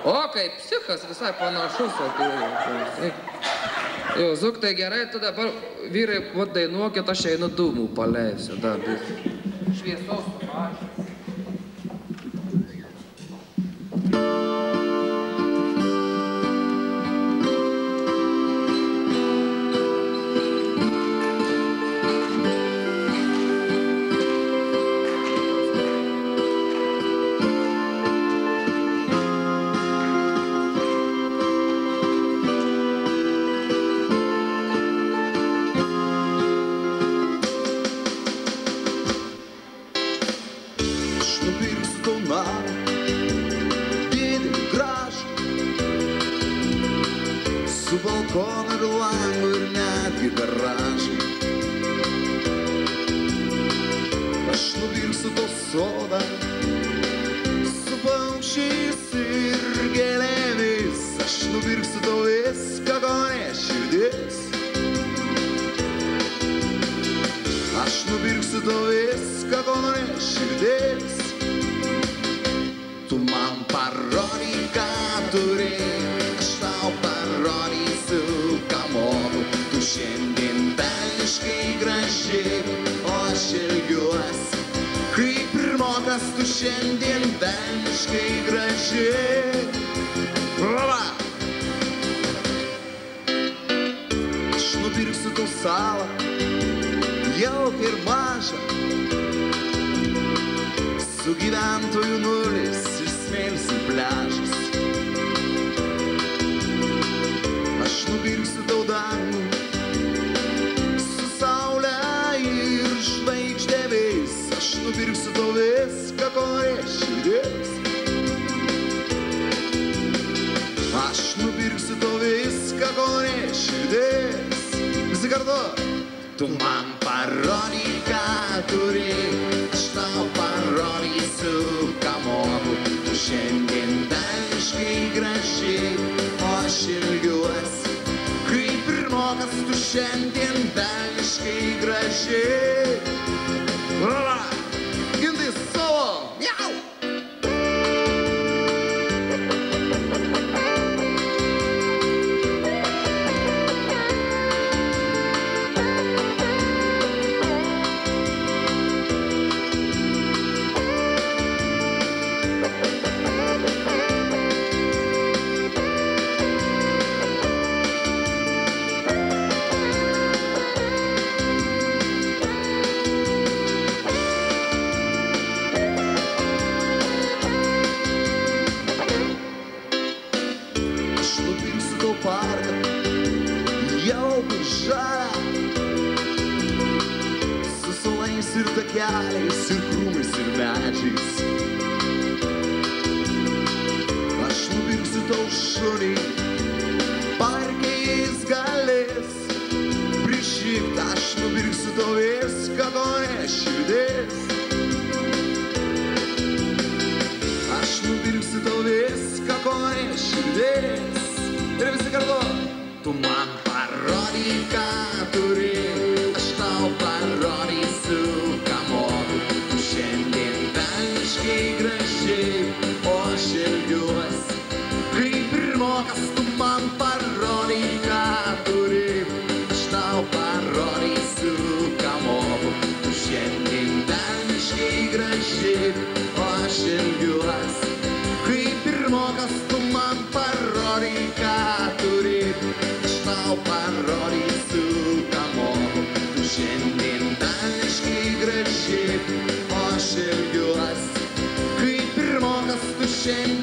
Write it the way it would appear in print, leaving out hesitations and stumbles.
O, kaip psichas visai panašus. Jo, Zuk, tai gerai, tu dabar vyrai, vat dainuokit, aš einu dūmų paleisiu. Šviesos sumažinti. Su balkonu ir langu ir netgi garažai. Aš nupirksiu tau sodą su paukščiais ir gėlėmis. Aš nupirksiu tau viską, ko neširdis. Aš nupirksiu tau viską, ko neširdis. Tu man parodyk, ką turi. Parodysiu, ką moku, tu šiandien velniškai graži, o aš ilgiuosi, kaip pirmokas, tu šiandien velniškai graži. Aš nupirksiu tau salą, jaukią ir mažą, su gyventojų nulis ir smėlis ir pliažas. Aš nupirksiu tau dangų su saule ir žvaigždėmis. Aš nupirksiu tau viską, ko neširdis. Aš nupirksiu tau viską, ko neširdis. Visi kartu. Tu man parodyk, ką turi. Aš tau parodysiu, ką moku. Tu šiandien velniškai graži, o aš ilgiuosi, kaip pirmokas, tu šiandien velniškai graži. Gintai savo! Miau! Ir takeliais, ir krūmais, ir medžiais. Aš nupirksiu tau šunį, parke jis galės prišikt. Aš nupirksiu tau viską, ko neširdis. Aš nupirksiu tau viską, ko neširdis. Ir visi kartu. Tu man parodyk, ką turi. Aš tau parodysiu, o aš ilgiuosi, kaip pirmokas, tu man parodyk, ką turi. Aš tau parodysiu, ką moku, tu šiandien velniškai graži, o aš ilgiuosi, kaip pirmokas, tu man parodyk, ką turi. Aš tau parodysiu, ką moku, tu šiandien velniškai graži, o aš ilgiuosi, kaip pirmokas, tu šiandien